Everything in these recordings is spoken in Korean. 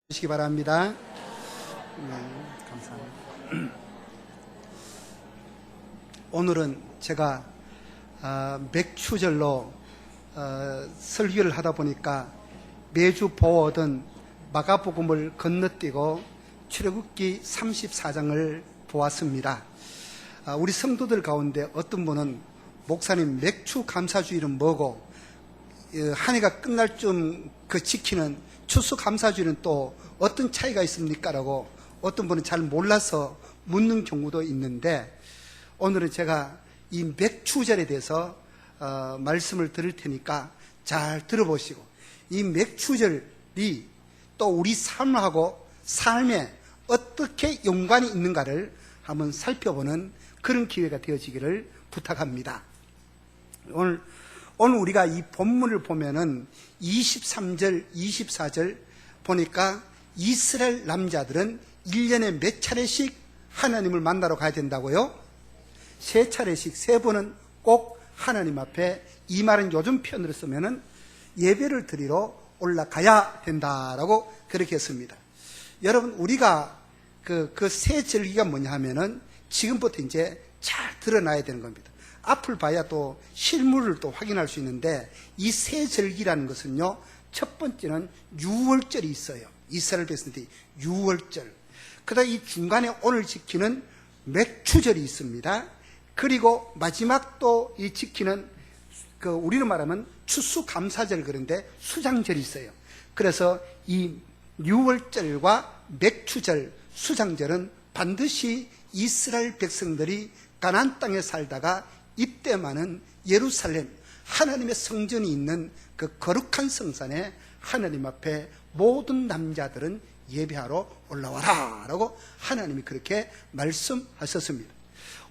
주시기 바랍니다. 네, 감사합니다. 오늘은 제가 맥추절로 설교를 하다 보니까 매주 보던 마가복음을 건너뛰고 출애굽기 34장을 보았습니다. 우리 성도들 가운데 어떤 분은 목사님, 맥추 감사주일은 뭐고 한 해가 끝날 쯤 지키는 추수감사주일은 또 어떤 차이가 있습니까? 라고 어떤 분은 잘 몰라서 묻는 경우도 있는데, 오늘은 제가 이 맥추절에 대해서 말씀을 드릴 테니까 잘 들어보시고, 이 맥추절이 또 우리 삶하고 삶에 어떻게 연관이 있는가를 한번 살펴보는 그런 기회가 되어지기를 부탁합니다. 오늘 우리가 이 본문을 보면은 23절, 24절 보니까 이스라엘 남자들은 1년에 몇 차례씩 하나님을 만나러 가야 된다고요? 3차례씩, 3번은 꼭 하나님 앞에, 이 말은 요즘 표현으로 쓰면은 예배를 드리러 올라가야 된다라고 그렇게 했습니다. 여러분, 우리가 그 세 절기가 뭐냐 하면은 지금부터 이제 잘 드러나야 되는 겁니다. 앞을 봐야 또 실물을 또 확인할 수 있는데, 이 세 절기라는 것은요, 첫 번째는 유월절이 있어요. 이스라엘 백성들이 유월절. 그다음 이 중간에 오늘 지키는 맥추절이 있습니다. 그리고 마지막 또 이 지키는 우리로 말하면 추수감사절, 그런데 수장절이 있어요. 그래서 이 유월절과 맥추절, 수장절은 반드시 이스라엘 백성들이 가나안 땅에 살다가 이때만은 예루살렘 하나님의 성전이 있는 그 거룩한 성산에 하나님 앞에 모든 남자들은 예배하러 올라와라 라고 하나님이 그렇게 말씀하셨습니다.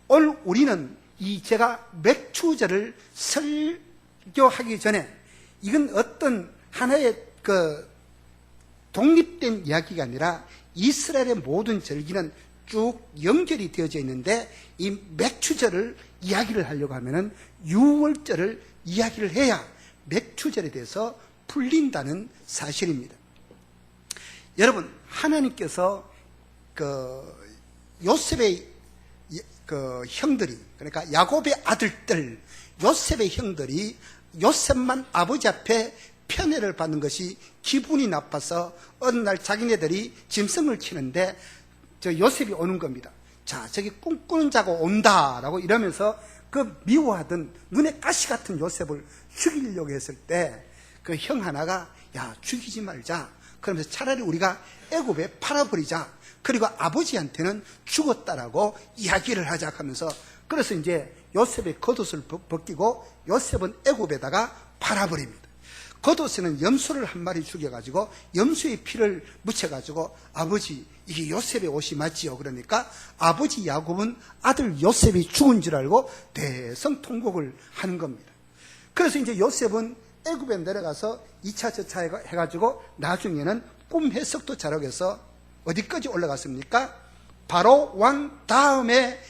오늘 우리는 제가 맥추절을 설교하기 전에, 이건 어떤 하나의 독립된 이야기가 아니라 이스라엘의 모든 절기는 쭉 연결이 되어져 있는데, 이 맥추절을 이야기를 하려고 하면은 유월절을 이야기를 해야 맥추절에 대해서 풀린다는 사실입니다. 여러분, 하나님께서 요셉의 형들이, 그러니까 야곱의 아들들, 요셉의 형들이 요셉만 아버지 앞에 편애를 받는 것이 기분이 나빠서 어느 날 자기네들이 짐승을 치는데 요셉이 오는 겁니다. 자, 저기 꿈꾸는 자가 온다라고 이러면서 그 미워하던 눈에 가시 같은 요셉을 죽이려고 했을 때 그 형 하나가, 야, 죽이지 말자. 그러면서 차라리 우리가 애굽에 팔아버리자. 그리고 아버지한테는 죽었다라고 이야기를 하자 하면서, 그래서 이제 요셉의 겉옷을 벗기고 요셉은 애굽에다가 팔아버립니다. 겉옷에는 염소를 한 마리 죽여가지고 염소의 피를 묻혀가지고, 아버지, 이게 요셉의 옷이 맞지요? 그러니까 아버지 야곱은 아들 요셉이 죽은 줄 알고 대성통곡을 하는 겁니다. 그래서 이제 요셉은 애굽에 내려가서 2차 저차 해가지고 나중에는 꿈 해석도 잘하고 해서 어디까지 올라갔습니까? 바로 왕 다음에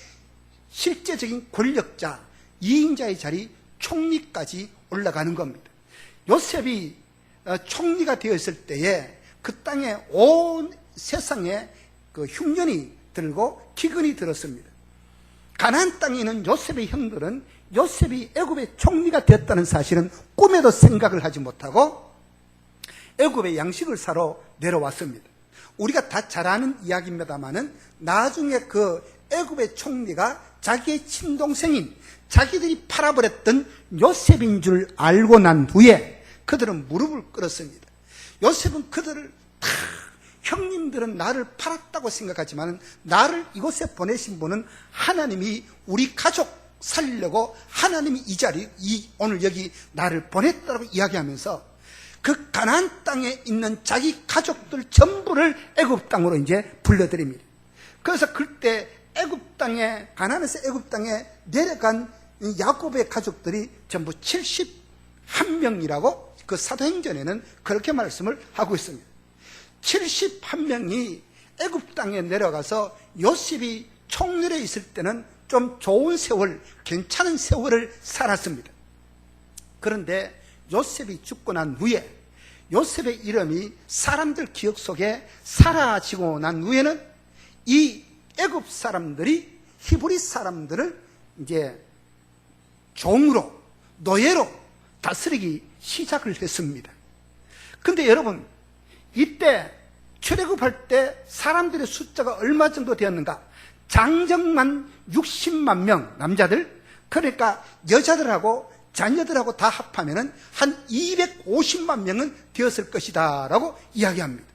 실제적인 권력자, 이인자의 자리, 총리까지 올라가는 겁니다. 요셉이 총리가 되었을 때에 그 땅에 온 세상에 흉년이 들고 기근이 들었습니다. 가나안 땅에 있는 요셉의 형들은 요셉이 애굽의 총리가 되었다는 사실은 꿈에도 생각을 하지 못하고 애굽의 양식을 사러 내려왔습니다. 우리가 다 잘 아는 이야기입니다만은, 나중에 그 애굽의 총리가 자기의 친동생인, 자기들이 팔아버렸던 요셉인 줄 알고 난 후에 그들은 무릎을 꿇었습니다. 요셉은 그들을 다, 형님들은 나를 팔았다고 생각하지만 나를 이곳에 보내신 분은 하나님이 우리 가족 살리려고 하나님이 이 자리, 오늘 여기 나를 보냈다고 이야기하면서 그 가나안 땅에 있는 자기 가족들 전부를 애굽 땅으로 이제 불러들입니다. 그래서 그때 애굽 땅에, 가나안에서 애굽 땅에 내려간 야곱의 가족들이 전부 71명이라고 그 사도행전에는 그렇게 말씀을 하고 있습니다. 71명이 애굽 땅에 내려가서 요셉이 총리에 있을 때는 좀 좋은 세월, 괜찮은 세월을 살았습니다. 그런데 요셉이 죽고 난 후에 요셉의 이름이 사람들 기억 속에 사라지고 난 후에는 이 애굽 사람들이 히브리 사람들을 이제 종으로, 노예로 다스리기 시작을 했습니다. 근데 여러분, 이때 출애굽할 때 사람들의 숫자가 얼마 정도 되었는가? 장정만 60만 명, 남자들, 그러니까 여자들하고 자녀들하고 다 합하면은 한 250만 명은 되었을 것이다 라고 이야기합니다.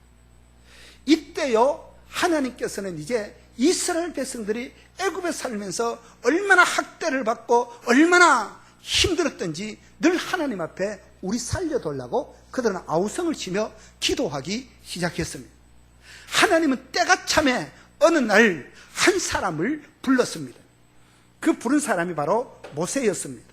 이때요, 하나님께서는 이제 이스라엘 백성들이 애굽에 살면서 얼마나 학대를 받고 얼마나 힘들었던지 늘 하나님 앞에 우리 살려달라고 그들은 아우성을 치며 기도하기 시작했습니다. 하나님은 때가 참에 어느 날 한 사람을 불렀습니다. 그 부른 사람이 바로 모세였습니다.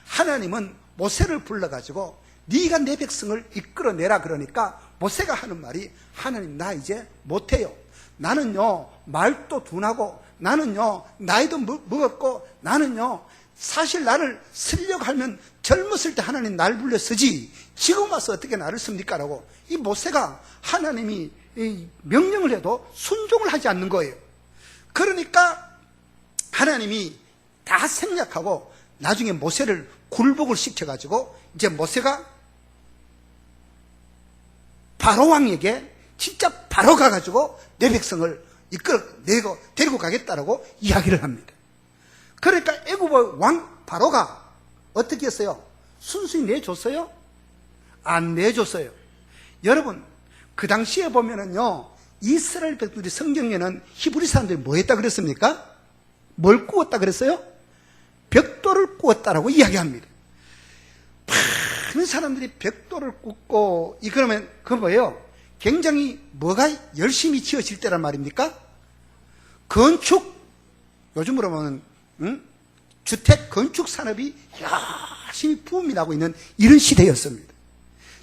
하나님은 모세를 불러가지고 네가 내 백성을 이끌어내라 그러니까 모세가 하는 말이 하나님 나 이제 못해요. 나는요 말도 둔하고 나는요 나이도 먹었고 나는요 사실 나를 쓰려고 하면 젊었을 때 하나님 날 불러 쓰지 지금 와서 어떻게 나를 씁니까? 라고 이 모세가 하나님이 명령을 해도 순종을 하지 않는 거예요. 그러니까 하나님이 다 생략하고 나중에 모세를 굴복을 시켜가지고 이제 모세가 바로 왕에게 진짜 바로 가가지고 내 백성을 데리고 가겠다라고 이야기를 합니다. 그러니까 애굽의 왕 바로가 어떻게 했어요? 순순히 내줬어요? 안 내줬어요. 여러분, 그 당시에 보면은요, 이스라엘 백성들이 성경에는 히브리 사람들이 뭐 했다 그랬습니까? 뭘 꾸었다 그랬어요? 벽돌을 꾸었다라고 이야기합니다. 많은 사람들이 벽돌을 굽고, 그러면 그거 뭐예요? 굉장히 뭐가 열심히 지어질 때란 말입니까? 건축, 요즘으로 보면, 주택 건축 산업이 열심히 붐이 나고 있는 이런 시대였습니다.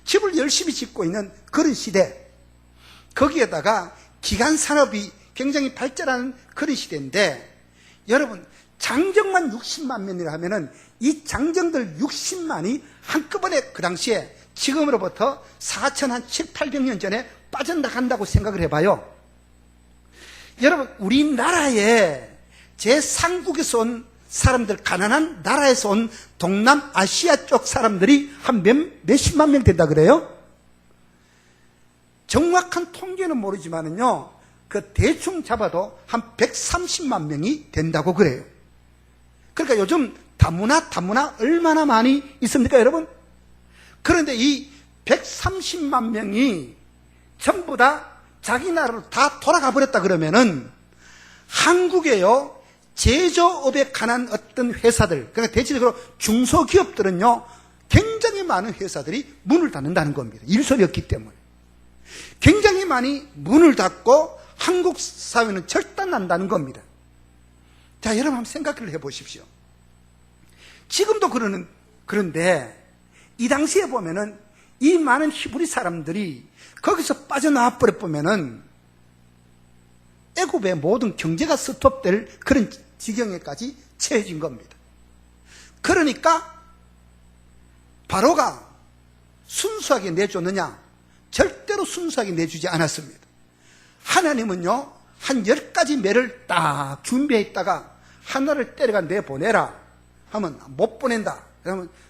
집을 열심히 짓고 있는 그런 시대, 거기에다가 기간 산업이 굉장히 발전하는 그런 시대인데, 여러분, 장정만 60만 명이라 하면은 이 장정들 60만이 한꺼번에 그 당시에 지금으로부터 4,700년 전에 빠져나간다고 생각을 해봐요. 여러분, 우리나라에 제3국에서 온 사람들, 가난한 나라에서 온 동남아시아 쪽 사람들이 한 몇십만 명 된다 그래요? 정확한 통계는 모르지만은요, 그 대충 잡아도 한 130만 명이 된다고 그래요. 그러니까 요즘 다문화 얼마나 많이 있습니까, 여러분? 그런데 이 130만 명이 전부 다 자기 나라로 다 돌아가 버렸다 그러면은 한국에요, 제조업에 관한 어떤 회사들, 그러니까 대체적으로 중소기업들은요, 굉장히 많은 회사들이 문을 닫는다는 겁니다. 일손이 없기 때문에. 굉장히 많이 문을 닫고 한국 사회는 절단난다는 겁니다. 자, 여러분 한번 생각을 해보십시오. 지금도 그런데 이 당시에 보면은 이 많은 히브리 사람들이 거기서 빠져나와 버려 보면은 애굽의 모든 경제가 스톱될 그런 지경에까지 처해진 겁니다. 그러니까 바로가 순수하게 내줬느냐? 절대로 순수하게 내주지 않았습니다. 하나님은요, 한 10가지 매를 딱 준비해 있다가 하나를 때려가 내보내라 하면 못 보낸다.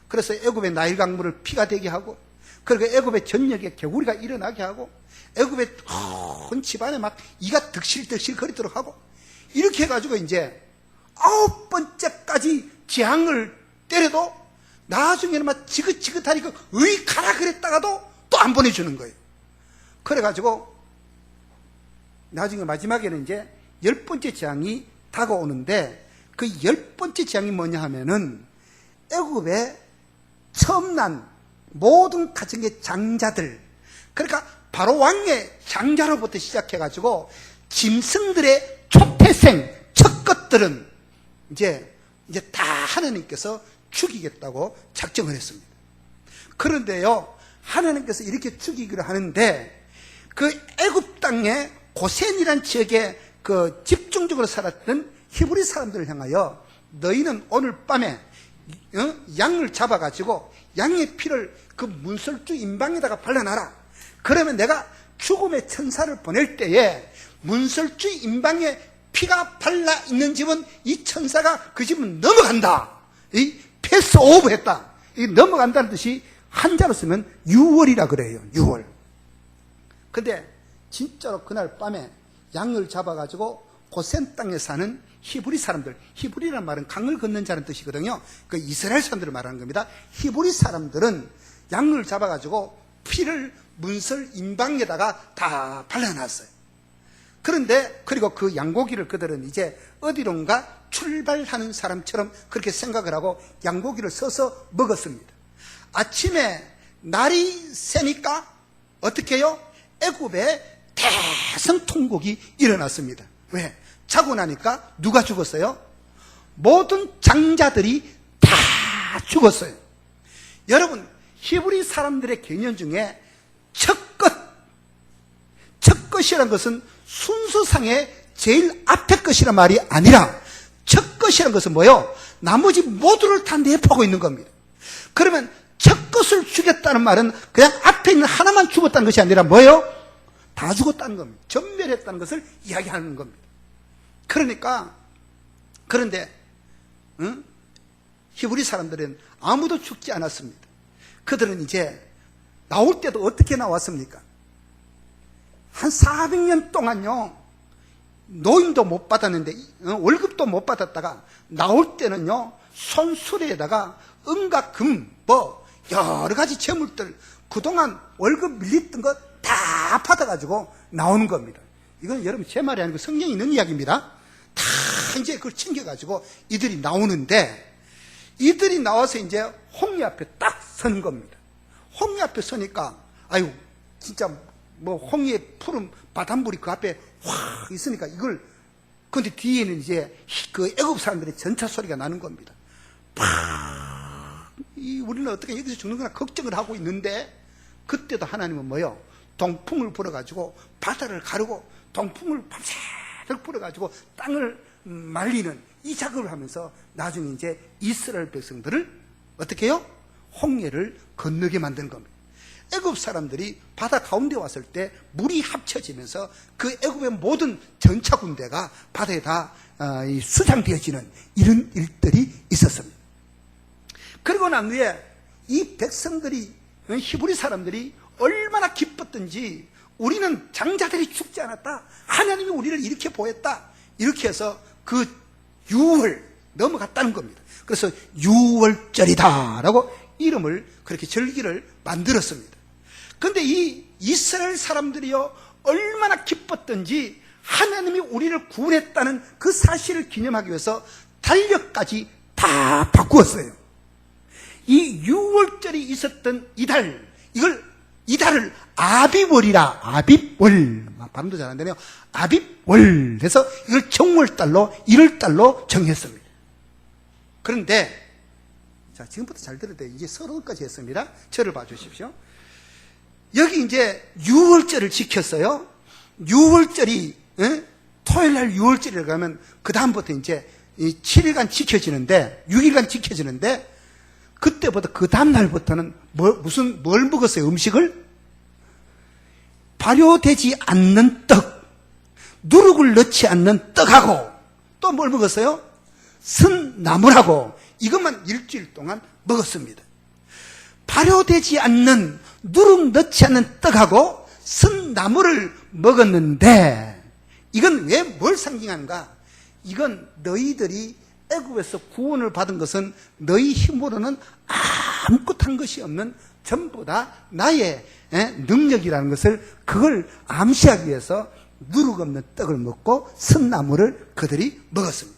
그래서 애굽의 나일 강물을 피가 되게 하고, 그리고 애굽의 전역에 개구리가 일어나게 하고, 애굽의 큰 집안에 막 이가 득실득실 거리도록 하고, 이렇게 해가지고 이제 9번째까지 재앙을 때려도 나중에는 막 지긋지긋하니까 의 가라 그랬다가도 또 안 보내주는 거예요. 그래가지고 나중에 마지막에는 이제 10번째 재앙이 다가오는데, 그 10번째 재앙이 뭐냐 하면은 애굽에 처음 난 모든 가정의 장자들, 그러니까 바로 왕의 장자로부터 시작해가지고 짐승들의 초태생 첫 것들은 이제 다 하나님께서 죽이겠다고 작정을 했습니다. 그런데요, 하나님께서 이렇게 죽이기로 하는데, 그 애굽 땅에 고센이라는 지역에 그 집중적으로 살았던 히브리 사람들을 향하여 너희는 오늘 밤에 양을 잡아가지고 양의 피를 그 문설주 임방에다가 발라놔라. 그러면 내가 죽음의 천사를 보낼 때에 문설주 임방에 피가 발라 있는 집은 이 천사가 그 집은 넘어간다. 이 패스 오브 했다. 이 넘어간다는 뜻이 한자로 쓰면 6월이라 그래요. 6월. 근데 진짜로 그날 밤에 양을 잡아가지고 고센 땅에 사는 히브리 사람들, 히브리란 말은 강을 건넌 자는 뜻이거든요. 그 이스라엘 사람들을 말하는 겁니다. 히브리 사람들은 양을 잡아가지고 피를 문설 임방에다가 다 발라놨어요. 그런데 그리고 그 양고기를 그들은 이제 어디론가 출발하는 사람처럼 그렇게 생각을 하고 양고기를 써서 먹었습니다. 아침에 날이 새니까 어떻게 해요? 애굽에 대성통곡이 일어났습니다. 왜? 자고 나니까 누가 죽었어요? 모든 장자들이 다 죽었어요. 여러분, 히브리 사람들의 개념 중에 첫 것이란 것은 순서상의 제일 앞에 것이란 말이 아니라 첫 것이란 것은 뭐예요? 나머지 모두를 다 내포하고 있는 겁니다. 그러면 첫 것을 죽였다는 말은 그냥 앞에 있는 하나만 죽었다는 것이 아니라 뭐예요? 다 죽었다는 겁니다. 전멸했다는 것을 이야기하는 겁니다. 그런데 히브리 사람들은 아무도 죽지 않았습니다. 그들은 이제 나올 때도 어떻게 나왔습니까? 한 400년 동안요, 노임도 못 받았는데, 월급도 못 받았다가, 나올 때는요, 손수레에다가 은과 금, 여러 가지 재물들, 그동안 월급 밀렸던 거 다 받아가지고 나오는 겁니다. 이건 여러분 제 말이 아니고 성경에 있는 이야기입니다. 다 이제 그걸 챙겨가지고 이들이 나오는데, 이들이 나와서 이제 홍해 앞에 딱 서는 겁니다. 홍해 앞에 서니까, 아유, 진짜 홍해 푸른 바닷물이 그 앞에 확 있으니까 근데 뒤에는 이제 그 애굽 사람들의 전차 소리가 나는 겁니다. 우리는 어떻게 여기서 죽는구나 걱정을 하고 있는데, 그때도 하나님은 뭐요? 동풍을 불어가지고 바다를 가르고 동풍을 밤새도록 불어가지고 땅을 말리는 이 작업을 하면서 나중에 이제 이스라엘 백성들을 어떻게 해요? 홍해를 건너게 만드는 겁니다. 애굽 사람들이 바다 가운데 왔을 때 물이 합쳐지면서 그 애굽의 모든 전차 군대가 바다에 다 수장되어지는 이런 일들이 있었습니다. 그리고 난 후에 이 백성들이, 히브리 사람들이 얼마나 기뻤던지, 우리는 장자들이 죽지 않았다, 하나님이 우리를 이렇게 보였다, 이렇게 해서 그 6월 넘어갔다는 겁니다. 그래서 6월절이다 라고 이름을, 그렇게 절기를 만들었습니다. 근데 이 이스라엘 사람들이요, 얼마나 기뻤던지 하나님이 우리를 구원했다는 그 사실을 기념하기 위해서 달력까지 다 바꾸었어요. 이 6월절이 있었던 이 달을 아비월이라, 아비월, 발음도 잘 안 되네요. 아비월 해서 이걸 정월달로, 1월달로 정했습니다. 그런데 자, 지금부터 잘 들어야 돼요. 이제 서론까지 했습니다. 저를 봐주십시오. 여기 이제 6월절을 지켰어요. 6월절이, 토요일날 6월절이라고 하면 그 다음부터 이제 7일간 지켜지는데, 6일간 지켜지는데, 그때부터 그 다음날부터는 뭘 먹었어요? 음식을? 발효되지 않는 떡, 누룩을 넣지 않는 떡하고, 또 뭘 먹었어요? 쓴나물하고, 이것만 일주일 동안 먹었습니다. 발효되지 않는, 누룩 넣지 않는 떡하고 쓴나물을 먹었는데, 이건 왜 뭘 상징하는가? 이건 너희들이 애굽에서 구원을 받은 것은 너희 힘으로는 아무것도 한 것이 없는 전부 다 나의 능력이라는 것을, 그걸 암시하기 위해서 누룩 없는 떡을 먹고 쓴나물을 그들이 먹었습니다.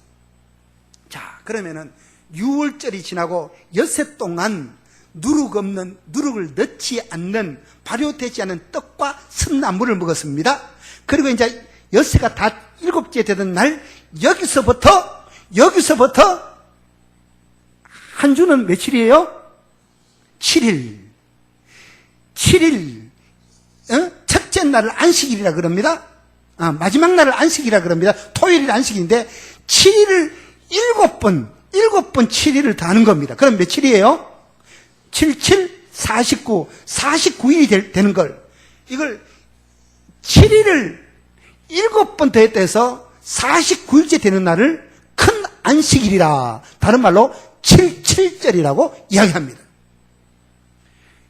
자, 그러면은 6월절이 지나고 엿새 동안 누룩을 넣지 않는, 발효되지 않은 떡과 쓴나물을 먹었습니다. 그리고 이제 엿새가 다 7째 되던 날, 여기서부터 한 주는 며칠이에요? 7일. 첫째 날을 안식일이라 그럽니다. 마지막 날을 안식이라 그럽니다. 토요일이 안식인데 7일을 7번 7일을 다 하는 겁니다. 그럼 며칠이에요? 7, 7, 49, 49일이 되는 걸 이걸 7일을 7번 더했다 해서 49일째 되는 날을 큰 안식일이라, 다른 말로 77절이라고 이야기합니다.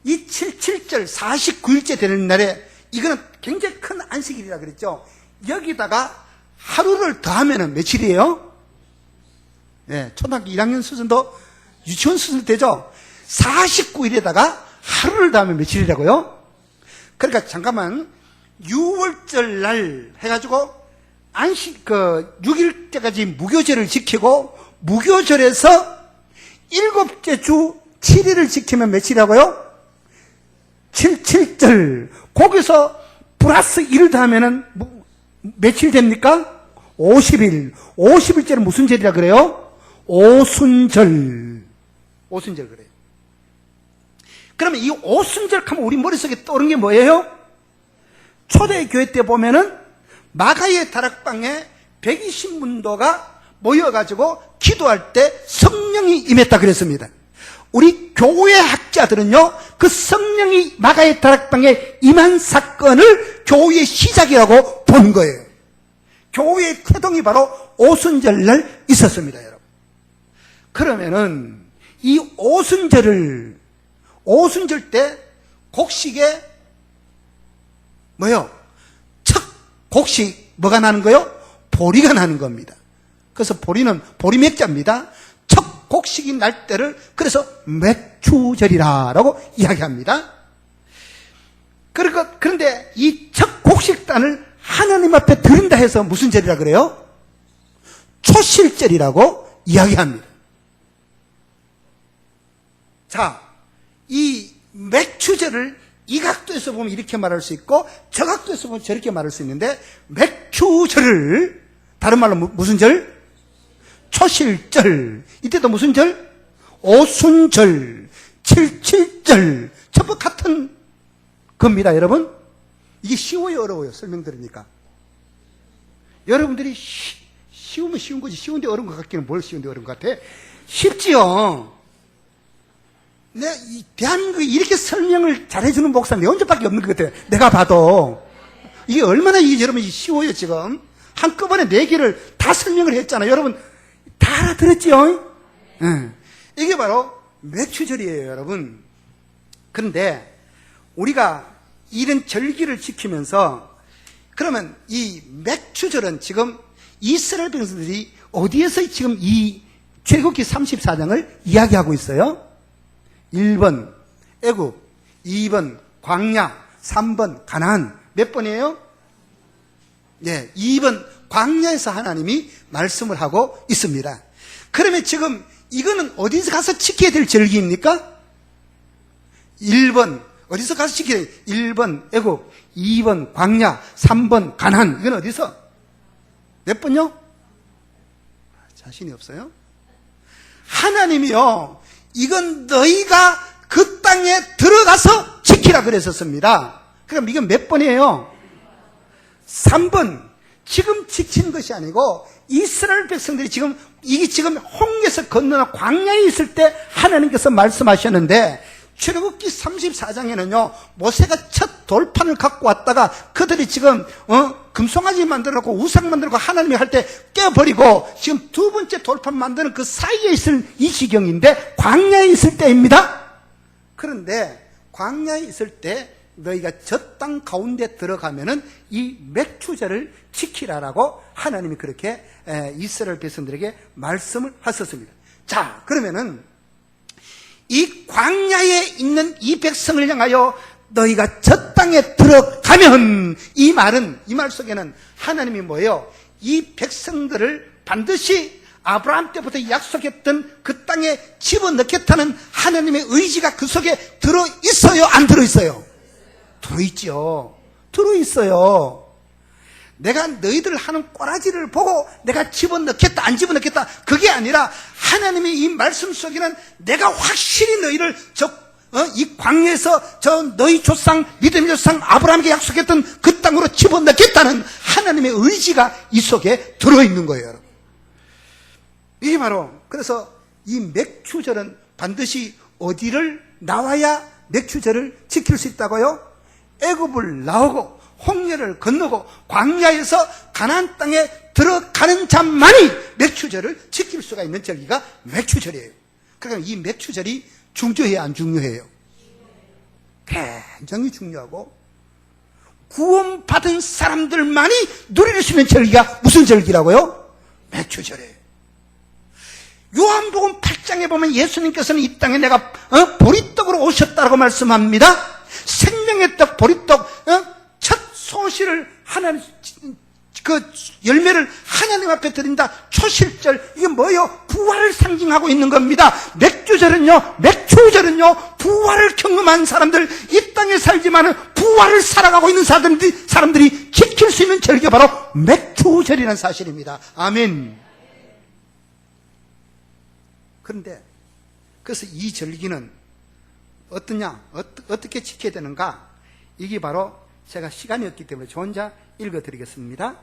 이 77절 49일째 되는 날에 이거는 굉장히 큰 안식일이라 그랬죠. 여기다가 하루를 더하면 며칠이에요? 예, 초등학교 1학년 수준도 유치원 수준 되죠. 49일에다가 하루를 더하면 며칠이라고요? 그러니까 잠깐만, 6월절 날 해가지고 안식 6일째까지 무교절을 지키고, 무교절에서 7째 주 7일을 지키면 며칠이라고요? 77절. 거기서 플러스 1을 더하면은 며칠 됩니까? 50일. 50일째는 무슨 절이라 그래요? 오순절. 오순절 그래요. 그러면 이 오순절 하면 우리 머릿속에 떠오르는 게 뭐예요? 초대교회 때 보면은 마가의 다락방에 120문도가 모여가지고 기도할 때 성령이 임했다 그랬습니다. 우리 교회 학자들은요, 그 성령이 마가의 다락방에 임한 사건을 교회의 시작이라고 본 거예요. 교회의 태동이 바로 오순절날 있었습니다, 여러분. 그러면은 이 오순절 때 곡식에 뭐요? 첫 곡식 뭐가 나는 거요? 보리가 나는 겁니다. 그래서 보리는 보리맥자입니다. 첫 곡식이 날 때를 그래서 맥추절이라고 이야기합니다. 그런데 이 첫 곡식단을 하나님 앞에 드린다 해서 무슨 절이라 그래요? 초실절이라고 이야기합니다. 자, 이 맥추절을 이 각도에서 보면 이렇게 말할 수 있고 저 각도에서 보면 저렇게 말할 수 있는데, 맥추절을 다른 말로 무슨 절? 초실절. 이때도 무슨 절? 오순절, 77절. 전부 같은 겁니다, 여러분. 이게 쉬워요, 어려워요? 설명드리니까. 여러분들이 쉬우면 쉬운 거지, 쉬운데 어려운 것 같기는 뭘 쉬운데 어려운 것 같아? 쉽지요. 대한민국에 이렇게 설명을 잘해주는 목사는 내 혼자밖에 없는 것 같아요. 내가 봐도. 이게 얼마나 이게 여러분 쉬워요, 지금. 한꺼번에 4개를 다 설명을 했잖아요. 여러분, 다 알아들었죠? 이게 바로 맥추절이에요, 여러분. 그런데 우리가 이런 절기를 지키면서, 그러면 이 맥추절은 지금 이스라엘 백성들이 어디에서 지금 이 출애굽기 34장을 이야기하고 있어요? 1번 애굽, 2번 광야, 3번 가나안. 몇 번이에요? 네, 2번 광야에서 하나님이 말씀을 하고 있습니다. 그러면 지금 이거는 어디서 가서 지켜야 될 절기입니까? 1번 어디서 가서 지켜야 돼? 1번 애굽, 2번 광야, 3번 가나안. 이건 어디서? 몇 번요? 자신이 없어요? 하나님이요, 이건 너희가 그 땅에 들어가서 지키라 그랬었습니다. 그럼 이건 몇 번이에요? 3번. 지금 지킨 것이 아니고 이스라엘 백성들이 이게 지금 홍해에서 건너나 광야에 있을 때 하나님께서 말씀하셨는데, 출애굽기 34장에는요 모세가 첫 돌판을 갖고 왔다가 그들이 지금 금송아지 만들어놓고 우상 만들고 하나님이 할 때 깨버리고 지금 두 번째 돌판 만드는 그 사이에 있을 이 지경인데, 광야에 있을 때입니다. 그런데 광야에 있을 때 너희가 저 땅 가운데 들어가면은 이 맥추절을 지키라라고 하나님이 그렇게 이스라엘 백성들에게 말씀을 하셨습니다. 자, 그러면은 이 광야에 있는 이 백성을 향하여 너희가 저 땅에 들어가면, 이 말 속에는 하나님이 뭐예요? 이 백성들을 반드시 아브라함 때부터 약속했던 그 땅에 집어넣겠다는 하나님의 의지가 그 속에 들어있어요? 안 들어있어요? 들어있죠. 들어있어요. 내가 너희들 하는 꼬라지를 보고 내가 집어넣겠다 안 집어넣겠다 그게 아니라, 하나님의 이 말씀 속에는 내가 확실히 너희를 이 광야에서 너희 조상, 믿음의 조상 아브라함에게 약속했던 그 땅으로 집어넣겠다는 하나님의 의지가 이 속에 들어있는 거예요, 여러분. 이게 바로, 그래서 이 맥추절은 반드시 어디를 나와야 맥추절을 지킬 수 있다고요? 애굽을 나오고 홍해를 건너고 광야에서 가나안 땅에 들어가는 자만이 맥추절을 지킬 수가 있는 절기가 맥추절이에요. 그러니까 이 맥추절이 중요해요, 안 중요해요? 굉장히 중요하고, 구원받은 사람들만이 누릴 수 있는 절기가 무슨 절기라고요? 맥추절이에요. 요한복음 8장에 보면 예수님께서는 이 땅에 내가 보리떡으로 오셨다고 말씀합니다. 생명의 떡 보리떡, 첫 소시를 하나님, 그 열매를 하나님 앞에 드린다. 초실절, 이게 뭐예요? 부활을 상징하고 있는 겁니다. 맥주절은요, 부활을 경험한 사람들, 이 땅에 살지만은 부활을 살아가고 있는 사람들이 지킬 수 있는 절기가 바로 맥주절이라는 사실입니다. 아멘. 그런데 그래서 이 절기는 어떠냐, 어떻게 지켜야 되는가? 이게 바로 제가 시간이 없기 때문에 저 혼자 읽어드리겠습니다.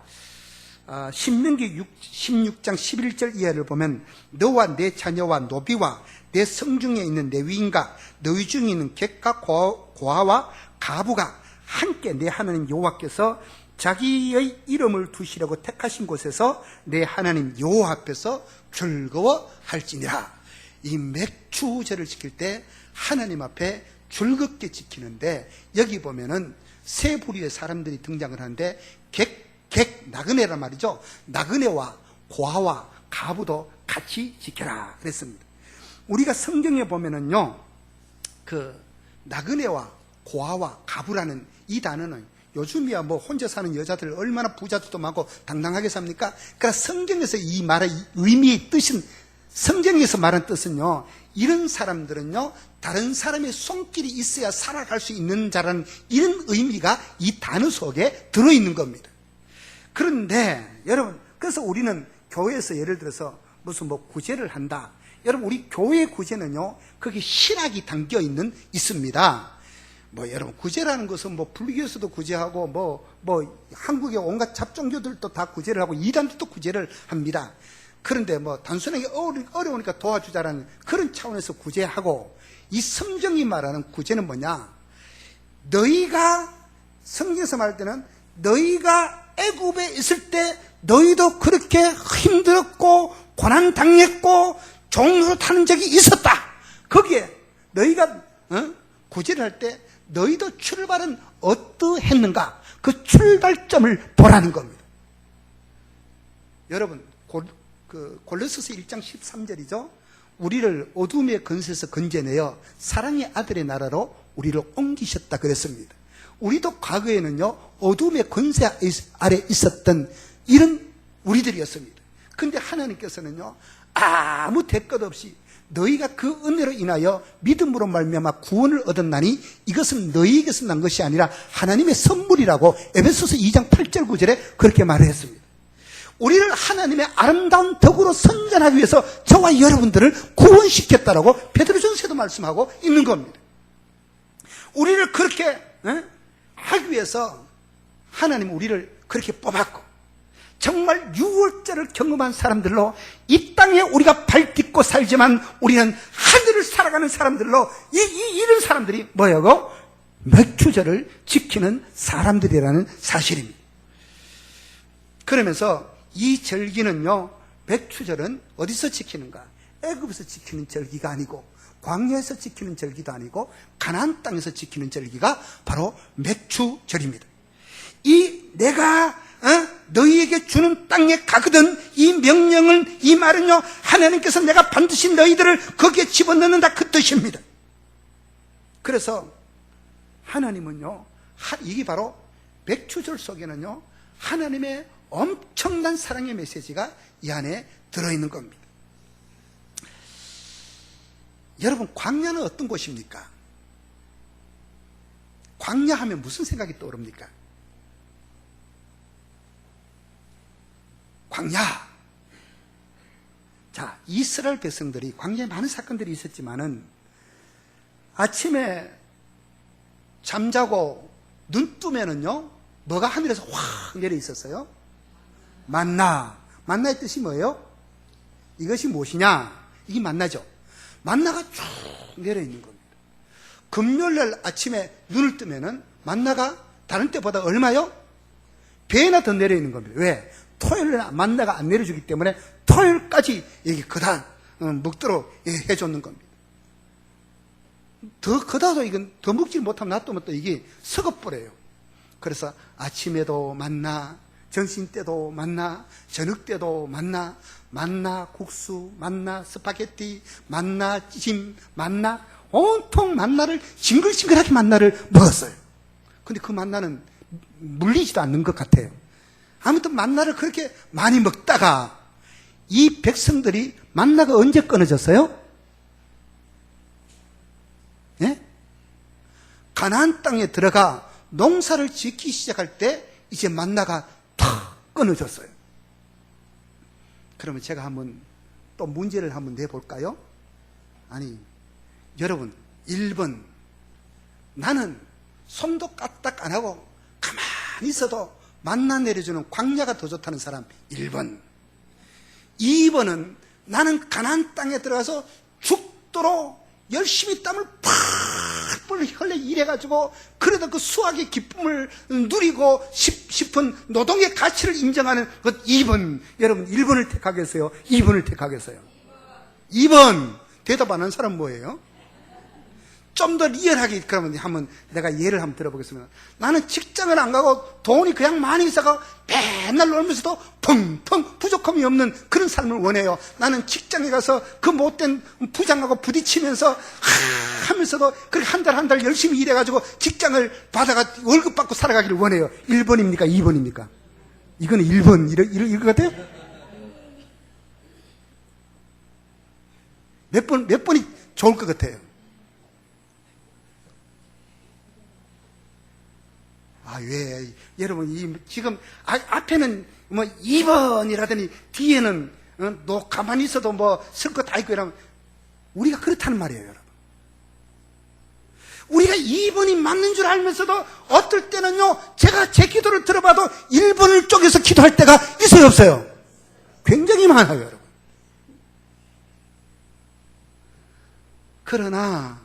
신명기 16장 11절 이하를 보면, 너와 내 자녀와 노비와 내 성중에 있는 레위인과 너희 중에 있는 객과 고아와 가부가 함께 내 하나님 여호와께서 자기의 이름을 두시려고 택하신 곳에서 내 하나님 여호와 앞에서 즐거워할지니라. 이 맥추절을 지킬 때 하나님 앞에 즐겁게 지키는데, 여기 보면은 세 부류의 사람들이 등장을 하는데, 나그네란 말이죠. 나그네와 고아와 가부도 같이 지켜라 그랬습니다. 우리가 성경에 보면은요, 그 나그네와 고아와 가부라는 이 단어는, 요즘이야 뭐 혼자 사는 여자들 얼마나 부자들도 많고 당당하게 삽니까? 그러니까 성경에서 이 말의 의미의 뜻은, 성경에서 말한 뜻은요, 이런 사람들은요, 다른 사람의 손길이 있어야 살아갈 수 있는 자라는 이런 의미가 이 단어 속에 들어있는 겁니다. 그런데 여러분, 그래서 우리는 교회에서 예를 들어서 무슨 뭐 구제를 한다. 여러분, 우리 교회 구제는요, 거기 신학이 담겨 있습니다. 뭐 여러분, 구제라는 것은 뭐 불교에서도 구제하고 뭐 한국의 온갖 잡종교들도 다 구제를 하고 이단도 구제를 합니다. 그런데 뭐 단순하게 어려우니까 도와주자라는 그런 차원에서 구제하고, 이 성경이 말하는 구제는 뭐냐? 너희가, 성경에서 말할 때는 너희가 애굽에 있을 때 너희도 그렇게 힘들었고 고난 당했고 종으로 타는 적이 있었다. 거기에 너희가 구제를 할 때 너희도 출발은 어떠했는가? 그 출발점을 보라는 겁니다. 여러분, 골로새서 1장 13절이죠. 우리를 어둠의 권세에서 건져내어 사랑의 아들의 나라로 우리를 옮기셨다 그랬습니다. 우리도 과거에는요, 어둠의 권세 아래 있었던 이런 우리들이었습니다. 그런데 하나님께서는요, 아무 대가 없이 너희가 그 은혜로 인하여 믿음으로 말미암아 구원을 얻었나니 이것은 너희에게서 난 것이 아니라 하나님의 선물이라고 에베소서 2장 8절 9절에 그렇게 말을 했습니다. 우리를 하나님의 아름다운 덕으로 선전하기 위해서 저와 여러분들을 구원시켰다라고 베드로전서에도 말씀하고 있는 겁니다. 우리를 그렇게 하기 위해서 하나님은 우리를 그렇게 뽑았고, 정말 유월절을 경험한 사람들로 이 땅에 우리가 발 딛고 살지만 우리는 하늘을 살아가는 사람들로 이런 사람들이 뭐냐고? 맥추절을 지키는 사람들이라는 사실입니다. 그러면서 이 절기는요, 맥추절은 어디서 지키는가? 애굽에서 지키는 절기가 아니고, 광야에서 지키는 절기도 아니고, 가나안 땅에서 지키는 절기가 바로 맥추절입니다. 이 내가 너희에게 주는 땅에 가거든, 이 명령을, 이 말은요, 하나님께서 내가 반드시 너희들을 거기에 집어넣는다 그 뜻입니다. 그래서 하나님은요, 이게 바로 맥추절 속에는요, 하나님의 엄청난 사랑의 메시지가 이 안에 들어있는 겁니다. 여러분, 광야는 어떤 곳입니까? 광야 하면 무슨 생각이 떠오릅니까? 광야. 자, 이스라엘 백성들이 광야에 많은 사건들이 있었지만은 아침에 잠자고 눈 뜨면은요, 뭐가 하늘에서 확 내려 있었어요? 만나의 뜻이 뭐예요? 이것이 무엇이냐? 이게 만나죠. 만나가 쭉 내려 있는 겁니다. 금요일날 아침에 눈을 뜨면은 만나가 다른 때보다 얼마요? 배나 더 내려있는 겁니다. 왜? 토요일에 만나가 안 내려주기 때문에 토요일까지 여기 그다 먹도록 해줬는 겁니다. 더 그다도 이건 더 먹지 못하면 놔두면 또 이게 썩어버려요. 그래서 아침에도 만나, 점심 때도 만나, 저녁 때도 만나, 만나 국수, 만나 스파게티, 만나 찜, 만나 온통 만나를 징글징글하게 만나를 먹었어요. 근데 그 만나는 물리지도 않는 것 같아요. 아무튼 만나를 그렇게 많이 먹다가 이 백성들이 만나가 언제 끊어졌어요? 예? 가나안 땅에 들어가 농사를 짓기 시작할 때 이제 만나가 탁 끊어졌어요. 그러면 제가 한번 또 문제를 한번 내볼까요? 아니, 여러분, 1번 나는 손도 까딱 안 하고 가만히 있어도 만나 내려주는 광야가 더 좋다는 사람 1번. 2번은 나는 가나안 땅에 들어가서 죽도록 열심히 땀을 팍 흘려 일해가지고 그래도 그 수확의 기쁨을 누리고 싶은 노동의 가치를 인정하는 것 2번. 여러분 1번을 택하겠어요? 2번을 택하겠어요? 2번. 대답 안 하는 사람 뭐예요? 좀 더 리얼하게 그러면 한번 내가 예를 한번 들어보겠습니다. 나는 직장을 안 가고 돈이 그냥 많이 있어서 맨날 놀면서도 펑펑 부족함이 없는 그런 삶을 원해요. 나는 직장에 가서 그 못된 부장하고 부딪히면서 하면서도 그렇게 한 달 한 달 열심히 일해가지고 직장을 받아가 월급 받고 살아가기를 원해요. 1번입니까? 2번입니까? 이거는 1번 이럴 것 같아요? 몇 번이 좋을 것 같아요? 아, 왜? 여러분, 지금, 앞에는 뭐 2번이라더니 뒤에는, 너 가만히 있어도 뭐 쓸 거 다 있고 이러면, 우리가 그렇다는 말이에요, 여러분. 우리가 2번이 맞는 줄 알면서도 어떨 때는요, 제가 제 기도를 들어봐도 1번을 쪼개서 기도할 때가 있어요, 없어요? 굉장히 많아요, 여러분. 그러나,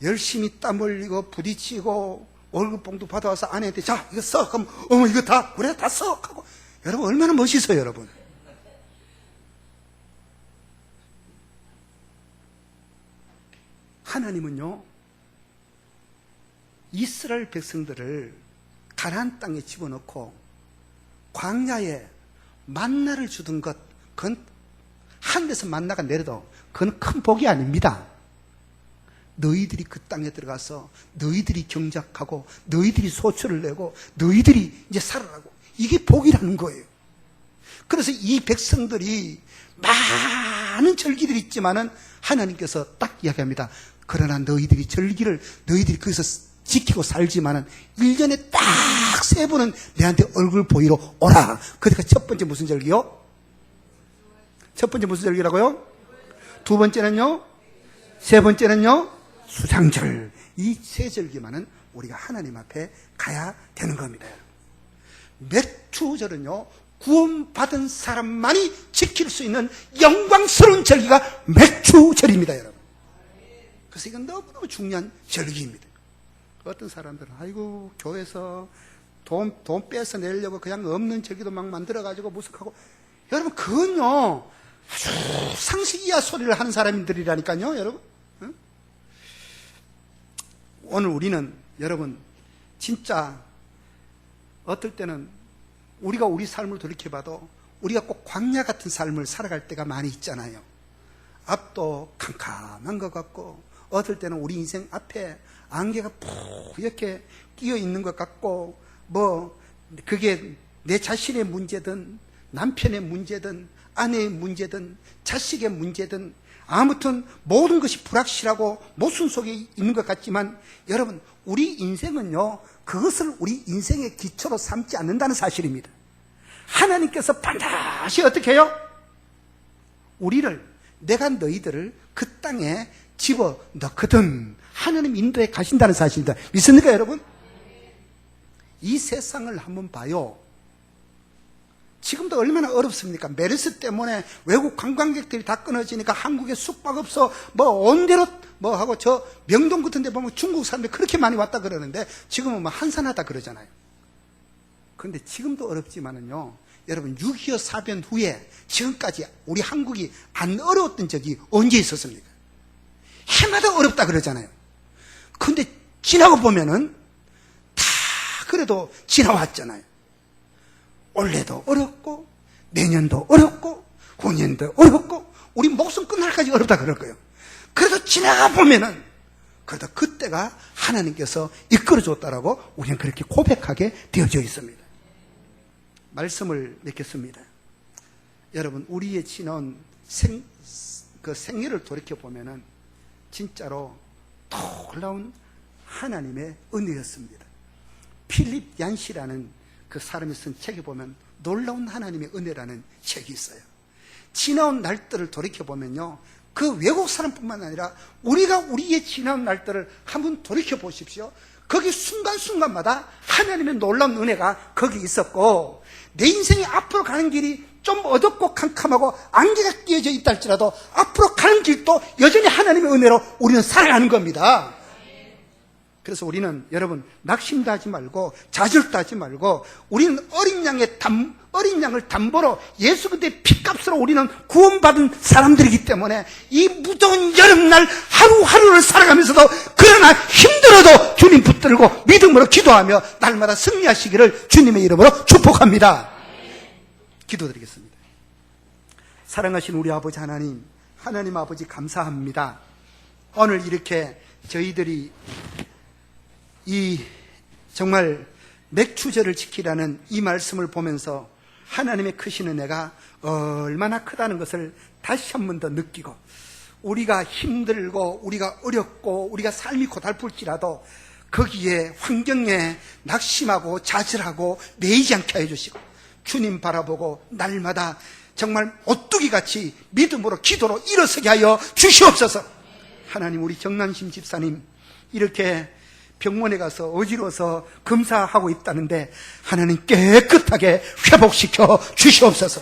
열심히 땀 흘리고 부딪히고, 월급봉도 받아와서 아내한테 자 이거 써. 그럼 어머 이거 다 그래 다 써. 하고 여러분 얼마나 멋있어요 여러분. 하나님은요 이스라엘 백성들을 가나안 땅에 집어넣고 광야에 만나를 주던 것 그건 하늘에서 만나가 내려도 그건 큰 복이 아닙니다. 너희들이 그 땅에 들어가서 너희들이 경작하고 너희들이 소출을 내고 너희들이 이제 살아나고 이게 복이라는 거예요. 그래서 이 백성들이 많은 절기들이 있지만은 하나님께서 딱 이야기합니다. 그러나 너희들이 절기를 너희들이 거기서 지키고 살지만은 1년에 딱 3번은 내한테 얼굴 보이러 오라. 그러니까 첫 번째 무슨 절기요? 첫 번째 무슨 절기라고요? 두 번째는요? 세 번째는요? 수장절. 이 세 절기만은 우리가 하나님 앞에 가야 되는 겁니다. 맥주절은요 구원받은 사람만이 지킬 수 있는 영광스러운 절기가 맥주절입니다, 여러분. 그래서 이건 너무너무 중요한 절기입니다. 어떤 사람들은 아이고 교회에서 돈 빼서 내려고 그냥 없는 절기도 막 만들어가지고 무석하고, 여러분 그건요 아주 상식 이하 소리를 하는 사람들이라니까요, 여러분. 응? 오늘 우리는 여러분 진짜 어떨 때는 우리가 우리 삶을 돌이켜봐도 우리가 꼭 광야 같은 삶을 살아갈 때가 많이 있잖아요. 앞도 캄캄한 것 같고 어떨 때는 우리 인생 앞에 안개가 푸옇게 끼어 있는 것 같고, 뭐 그게 내 자신의 문제든 남편의 문제든 아내의 문제든 자식의 문제든 아무튼 모든 것이 불확실하고 모순 속에 있는 것 같지만 여러분 우리 인생은요 그것을 우리 인생의 기초로 삼지 않는다는 사실입니다. 하나님께서 반드시 어떻게 해요? 우리를, 내가 너희들을 그 땅에 집어넣거든 하나님 인도에 가신다는 사실입니다. 믿습니까 여러분? 이 세상을 한번 봐요. 지금 지금도 얼마나 어렵습니까? 메르스 때문에 외국 관광객들이 다 끊어지니까 한국에 숙박업소 뭐 온대로 뭐 하고 저 명동 같은 데 보면 중국 사람들이 그렇게 많이 왔다 그러는데 지금은 뭐 한산하다 그러잖아요. 그런데 지금도 어렵지만은요, 여러분 6.25 사변 후에 지금까지 우리 한국이 안 어려웠던 적이 언제 있었습니까? 해마다 어렵다 그러잖아요. 근데 지나고 보면은 다 그래도 지나왔잖아요. 올해도 어렵고 내년도 어렵고 후년도 어렵고 우리 목숨 끝날까지 어렵다 그럴 거예요. 그래도 지나가 보면은 그래도 그때가 하나님께서 이끌어줬다라고 우리는 그렇게 고백하게 되어져 있습니다. 말씀을 맺겠습니다. 여러분, 우리의 지난 생애를 돌이켜 보면은 진짜로 놀라운 하나님의 은혜였습니다. 필립 얀시라는 그 사람이 쓴 책에 보면 놀라운 하나님의 은혜라는 책이 있어요. 지나온 날들을 돌이켜 보면요, 그 외국 사람뿐만 아니라 우리가 우리의 지나온 날들을 한번 돌이켜 보십시오. 거기 순간순간마다 하나님의 놀라운 은혜가 거기 있었고, 내 인생이 앞으로 가는 길이 좀 어둡고 캄캄하고 안개가 끼어져 있다 할지라도 앞으로 가는 길도 여전히 하나님의 은혜로 우리는 살아가는 겁니다. 그래서 우리는 여러분 낙심도 하지 말고 좌절도 하지 말고, 우리는 어린 양을 담보로 예수 그리스도의 피값으로 우리는 구원받은 사람들이기 때문에 이 무더운 여름날 하루하루를 살아가면서도, 그러나 힘들어도 주님 붙들고 믿음으로 기도하며 날마다 승리하시기를 주님의 이름으로 축복합니다. 기도드리겠습니다. 사랑하신 우리 아버지 하나님, 하나님 아버지 감사합니다. 오늘 이렇게 저희들이 이 정말 맥추절을 지키라는 이 말씀을 보면서 하나님의 크신 은혜가 얼마나 크다는 것을 다시 한 번 더 느끼고, 우리가 힘들고 우리가 어렵고 우리가 삶이 고달플지라도 거기에 환경에 낙심하고 좌절하고 매이지 않게 해주시고, 주님 바라보고 날마다 정말 오뚜기같이 믿음으로 기도로 일어서게 하여 주시옵소서. 하나님, 우리 정난심 집사님 이렇게 병원에 가서 어지러워서 검사하고 있다는데 하나님 깨끗하게 회복시켜 주시옵소서.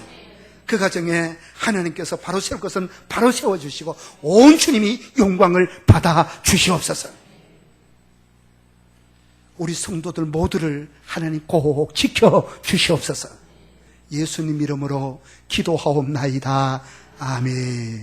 그 가정에 하나님께서 바로 세울 것은 바로 세워주시고 온 주님이 영광을 받아 주시옵소서. 우리 성도들 모두를 하나님 꼭 지켜 주시옵소서. 예수님 이름으로 기도하옵나이다. 아멘.